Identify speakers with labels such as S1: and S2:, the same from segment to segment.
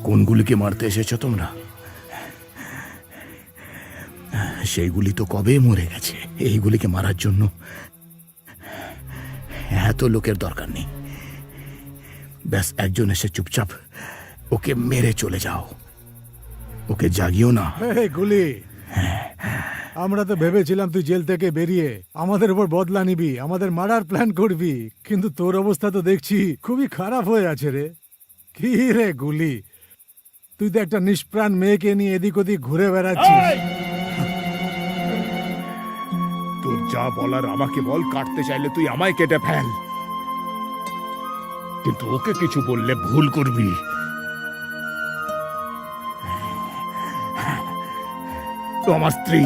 S1: কোনগুলিকে মারতে এসেছো তোমরা? সেইগুলি তো কবে মরে গেছে। এইগুলিকে মারার জন্য এত লোকের দরকার নেই। ব্যাস একজন এসে চুপচাপ ওকে মেরে চলে যাও, ওকে জাগিও না।
S2: গুলি, আমরা তো ভেবেছিলাম তুই জেল থেকে বেরিয়ে আমাদের উপর বদলা নিবি, আমাদের মারার প্ল্যান করবি, কিন্তু তোর অবস্থা তো দেখছি খুবই খারাপ হয়ে আছে রে। কি রে গুলি, তুই তো একটা নিষ্প্রাণ মেয়েকে নিয়ে এদিক ওদিক ঘুরে বেড়াচ্ছিস।
S1: তোর যা বলার আমাকে বল, কাটতে চাইলে তুই আমায় কেটে ফেল, কিন্তু ওকে কিছু বললে ভুল করবি। তো আমার স্ত্রী,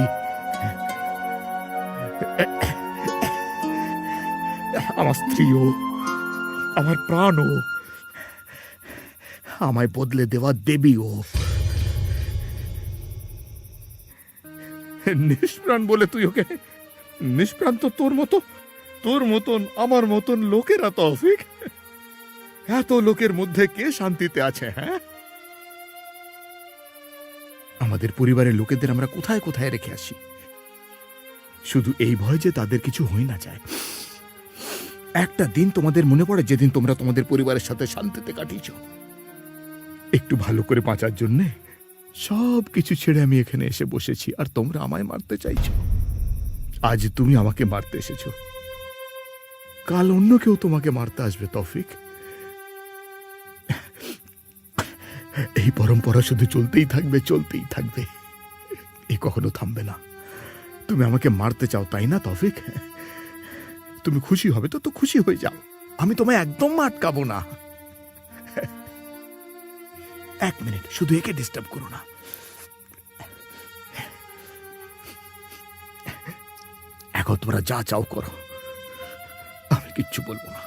S1: আমার স্ত্রীও, আমার প্রাণও, আমায় বদলে দেওয়া দেবীও। নিষ্প্রাণ বলে তুই ওকে? নিষ্প্রাণ তো তোর মতন আমার মতন লোকেরা। তৌফিক, এত লোকের মধ্যে কে শান্তিতে আছে? হ্যাঁ, আমাদের পরিবারের লোকেদের আমরা কোথায় কোথায় রেখে আসি, শুধু এই ভয় যে তাদের কিছু হয়ে না যায়। একটা দিন তোমাদের মনে পড়ে যেদিন তোমরা তোমাদের পরিবারের সাথে শান্তিতে কাটিয়েছ? একটু ভালো করে বাঁচার জন্যে সব কিছু ছেড়ে আমি এখানে এসে বসেছি, আর তোমরা আমায় মারতে চাইছো। আজ তুমি আমাকে মারতে এসেছো, কাল অন্য কেউ তোমাকে মারতে আসবে। তৌফিক, এই পরম্পরা শুধু চলতেই থাকবে, চলতেই থাকবে, এই কখনো থামবে না। তুমি আমাকে মারতে চাও, তাই না তৌফিক? তুমি খুশি হবে তো খুশি হয়ে যাও, আমি তোমায় একদম আটকাবো না। এক মিনিট, শুধু একে ডিস্টার্ব করো না। এখন তোমরা যা চাও করো, আমি কিচ্ছু বলবো না।